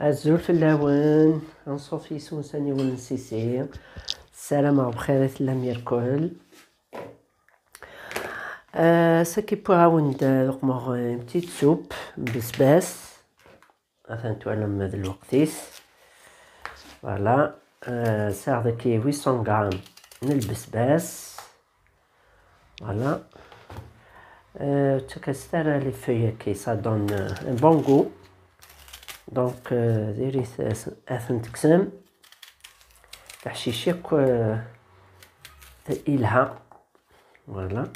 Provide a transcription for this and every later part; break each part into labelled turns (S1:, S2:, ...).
S1: الزول في اللون نصوفي سونساني ونسيسي السلامة وبخير لم يركل ce qui pourra نقمر une petite soupe بسباس afin تعلم هذا الوقتيس فوالا ساعد كي 800 غرام من البسباس فوالا تكستر لي فeuilles كي ça donne un bon goût دونك ديري اثن تقسم تحشيشيك إلها فوالا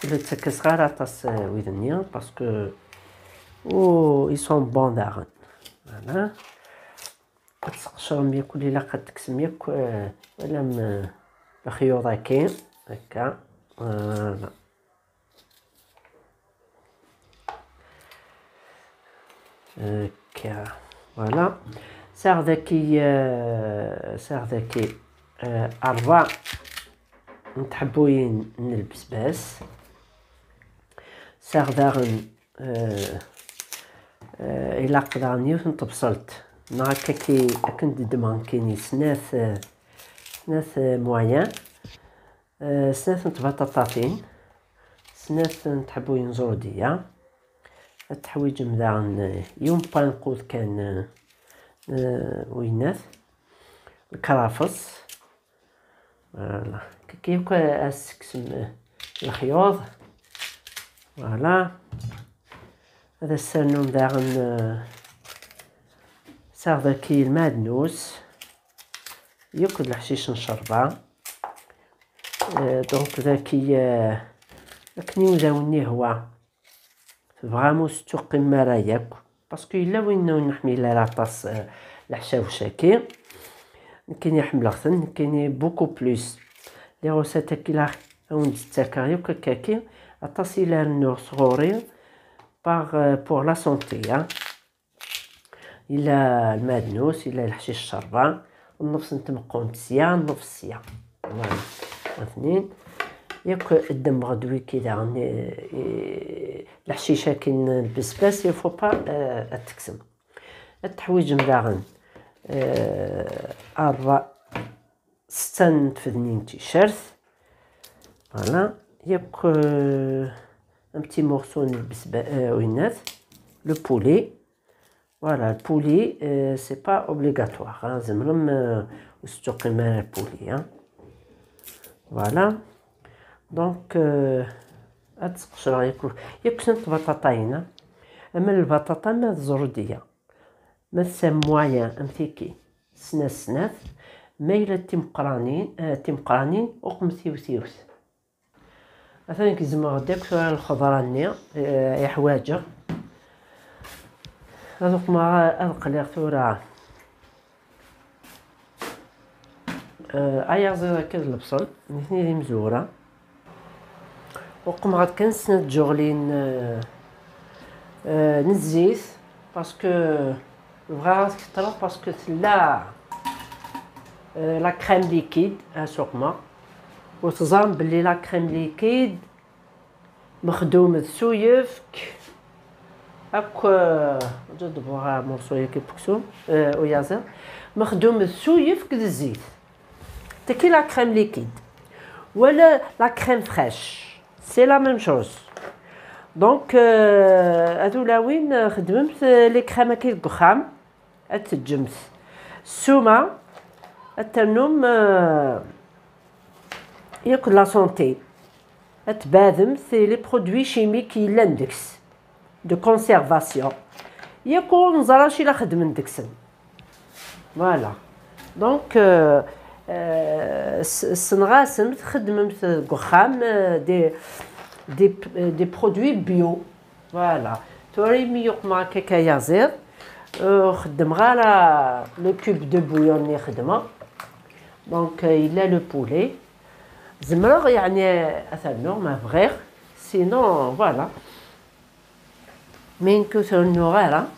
S1: كل تسكس غير عطاس ويدنيا باسكو او ils sont bons داغن فوالا كتسقشرهم ياك ولا قد تقسم ياك ولا الخيوط كاين هكا فوالا هكا فوالا ساغ ذاكي أربع نتحبوين من البسباس ساغ داغن إلا قدرني نطبسلت هكا كي كنت دمان كيني سناث موين سناث بطاطين سناث نتحبوين زردية التحويج مداغن يوم بانقود كان ويناث الكرافس فوالا كيف اسكسم الخيوط فوالا هذا السرنوم داغن ساغ كي المادنوس ياكل الحشيش نشربه دونك ذاكي كني وزاوني هو فرامو ستوقي مراياك باسكو الا وين نحمي لا طاس الحشاوشه كي كاين يحمل غثن كاين بوكو بلوس لي روسيت كي اون تاكاريو كاكي طاس الى نور صغوري باغ بور لا سونتي الى المادنوس الى الحشيش الشربان النفس نتمقون مزيان نفس سيا فوالا اثنين ياك الدم غدوي كي داغن الحشيشه كاين البسباس يفو با تكسم التحويج مداغن أربع ستة نتفدنين تيشيرت فوالا ياك ان بتي مورسو البسباس وينات لو بولي فوالا البولي سي با اوبليغاتوار زمرم وستوقي مال البولي فوالا دونك تسقشر ياك سنت بطاطاينا اما البطاطا ما زرديه ما موين امتيكي سناث مايله تيمقرانين وقمثيوثيوث مثلا كيزما غداك الخضراني يا حواجه هذوك ما القليق ثورة ايا زيرا كذا البصل اثنين دي مزوره وقم غاد كنسند جوغلين نزيت باسكو بغا كتر باسكو تلا لا كريم ليكيد اسوقما وتظن بلي لا كريم ليكيد مخدوم سويفك هاك جد بغا مرسويه كي بكسوم ويازر مخدوم سويفك الزيت تكي لا كريم ليكيد ولا لا كريم فريش سي لا ميم شوز دونك هذولا وين خدمت لي كريم كي القخام اتجمت السومه التنوم ياكل لا سونتي اتبادم في لي برودوي شيميك لاندكس دو كونسيرفاسيون ياكل نزراشي لا خدم دكسن فوالا دونك سنغاسم خدمت قخام دي برودوي بيو فوالا توري ميوق مع كيكايا زير خدم غالا لو كوب دو بويون اللي خدمه دونك الا لو بولي زمرغ يعني اثنو ما بغير سينو فوالا من كثر النغاره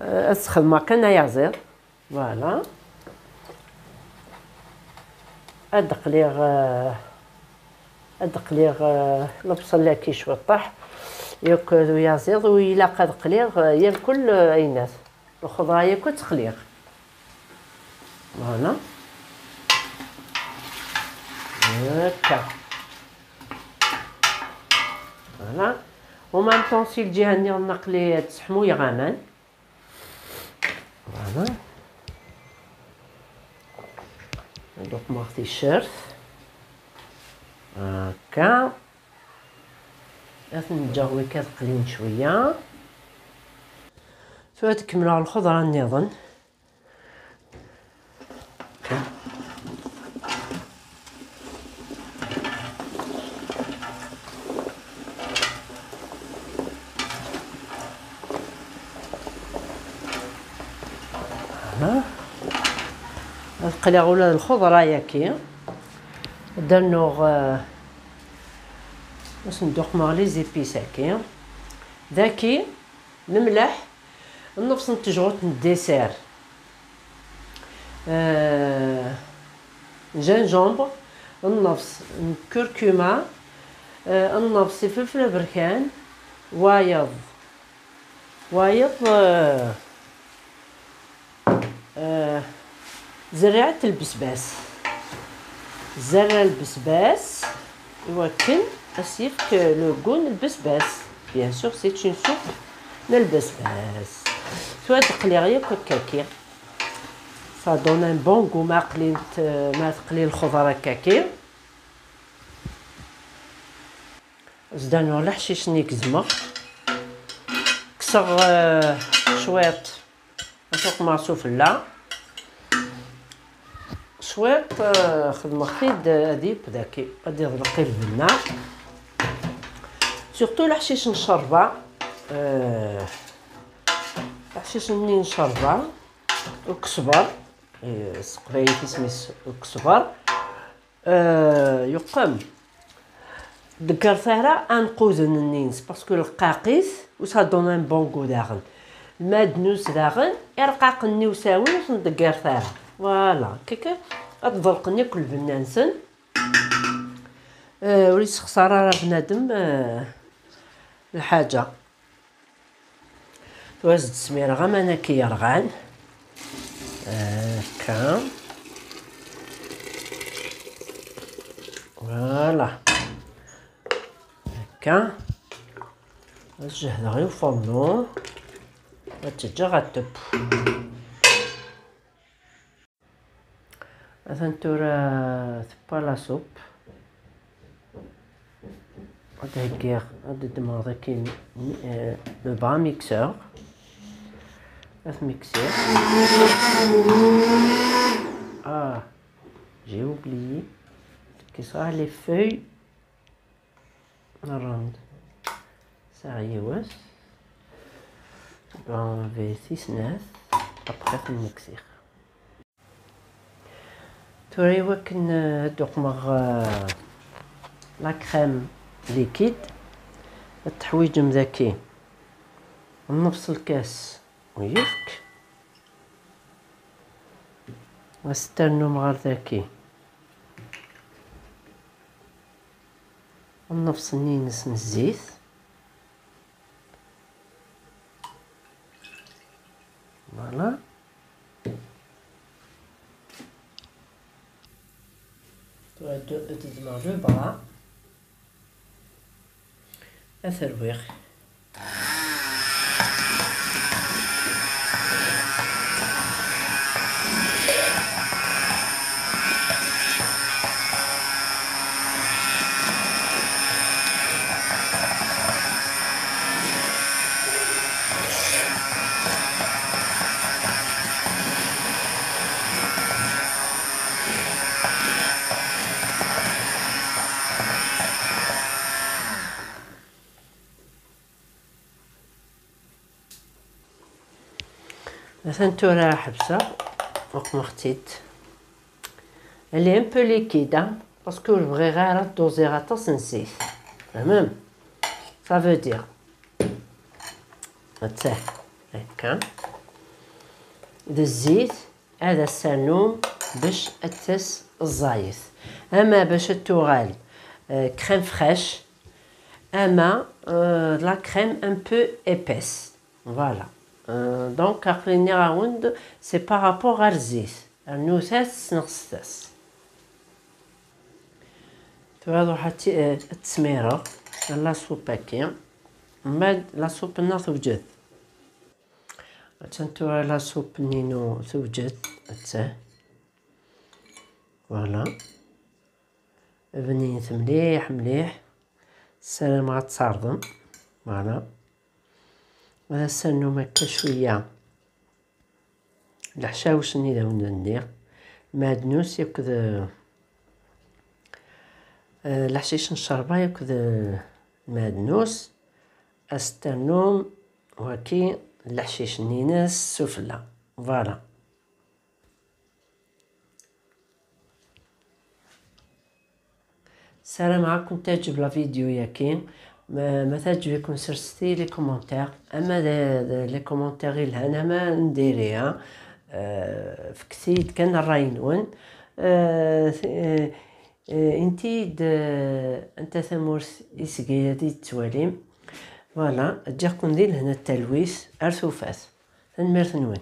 S1: اسخل ما كان يعزر فوالا ادقليغ البصل كي شوي طاح ياكل ويزيد وإلا قد قليغ ياكل أينات الخضرة ياكل تقليغ. فوالا هكا فوالا. ومام طون سي الجهة اللي نقلي تسحمو يغامان. فوالا دوك مغطي الشرف هكا. نتجاوي كتقلين شويه ثم تكملوا على الخضره النظن. القليغ ولا الخضره ياكي درنوغ باش ندوق مع لي زيبيس هاكي داكي الملح النفس نتجغوت الديسير جنجومبر النفس كركمه النفس فلفل بركان وايض زرعة البسباس زرع البسباس يوكل اسيف لو غون البسباس بيان سور سي اون سوب للبسباس سوا تقلي غير كاكي سا دون ان بون غو ما تقلي الخضره كاكي زدانو على حشيش نيكزمه كسر شويط نسوق معصوف لا شويط خدمه خيد اديب داكي غادي نرقي البنه سورتو الحشيش نشربه الحشيش منين نشربه وكزبر سقبايتي سميت الكزبر يقام دكر ثهرة انقوزن النينس باسكو القاقيس وسا دون ان بون غو داغن المادنوس داغن يرقاقني وساوي باش ندكر ثهرة فوالا كيكا غتضلقني كل بنانسن وليس خساره راه بنادم الحاجه توازد السميره غا مانا كيرغان هكا فوالا هكا نجهد غير فورنو غتجي غتب مثلا راه ثبا لا سوب هاد دماغ داكي لو با ميكسور ميكسير j'ai oublié que ça les feuilles rondes ça y est ouais on va enlever 6 après الميكسير توري وكن دوق مغ لا كريم ليكيد التحويج مذاكي نفس الكاس ويفك واستنو مغار ذاكي نفس النينس من الزيت فوالا تدمع لو برا اثرويغ مثلا تورا حبسه فوق ما ختيت اللي ان بو ليكيدا باسكو بغي غير دوزي غطاس نسيت تمام صافي دير هاتاه هكا الزيت هذا السانوم باش اتس الزايت اما باش التوغال كريم فريش اما لا كريم ان بو ايبيس فوالا. دونك عقليني غاوند سي بارابور غير الزيت النوساس نغسطاس هادو حتى التسميره لا سوب هكا من بعد لا سوب لنا توجد تنتو لا سوب نينو توجد حتى فوالا بنيت مليح مليح السلام غتصاردم فوالا. هذا السنو هكا شويه الحشاوش اللي داونا ندير المعدنوس ياكد الحشيش نشربه ياكد المعدنوس استرنوم وكي الحشيش نيناس السفلى فوالا. السلام عليكم. تعجب لا فيديو ياكين ما تعجبكم سرستي لي كومونتير اما لي كومونتير الهنا ما نديريها فكسيد كان الراي نون انتي انت ثمورس يسقي هادي التواليم فوالا. تجيكم دير هنا التلويس ارثوفاس تنميرت نون.